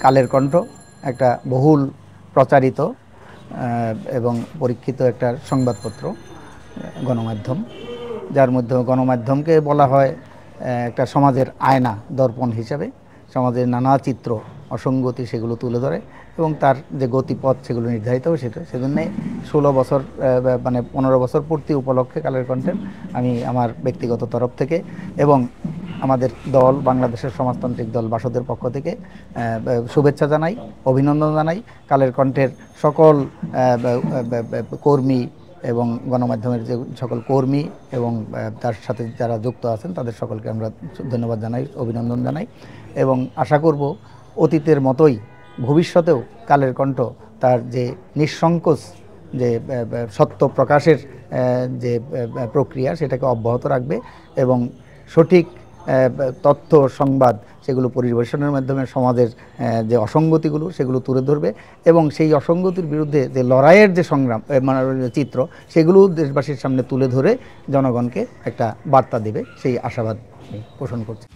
কালের কণ্ঠ একটা বহুল প্রচারিত এবং পরীক্ষিত একটা সংবাদপত্র, গণমাধ্যম, যার মধ্যে গণমাধ্যমকে বলা হয় একটা সমাজের আয়না, দর্পণ হিসাবে সমাজের নানা চিত্র, অসঙ্গতি সেগুলো তুলে ধরে এবং তার যে গতিপথ সেগুলো নির্ধারিত হবে সেটা। সেজন্যে 16 বছর মানে 15 বছর পূর্তি উপলক্ষে কালের কণ্ঠের আমি আমার ব্যক্তিগত তরফ থেকে এবং আমাদের দল, বাংলাদেশের সমাজতান্ত্রিক দল বাসদের পক্ষ থেকে শুভেচ্ছা জানাই, অভিনন্দন জানাই। কালের কণ্ঠের সকল কর্মী এবং গণমাধ্যমের যে সকল কর্মী এবং তার সাথে যারা যুক্ত আছেন তাদের সকলকে আমরা ধন্যবাদ জানাই, অভিনন্দন জানাই এবং আশা করব অতীতের মতোই ভবিষ্যতেও কালের কণ্ঠ তার যে নিঃসংকোচ যে সত্য প্রকাশের যে প্রক্রিয়া সেটাকে অব্যাহত রাখবে এবং সঠিক তথ্য, সংবাদ সেগুলো পরিবেশনের মাধ্যমে সমাজের যে অসঙ্গতিগুলো সেগুলো তুলে ধরবে এবং সেই অসঙ্গতির বিরুদ্ধে যে লড়াইয়ের যে সংগ্রাম মানে চিত্র সেগুলো দেশবাসীর সামনে তুলে ধরে জনগণকে একটা বার্তা দেবে, সেই আশাবাদ পোষণ করছি।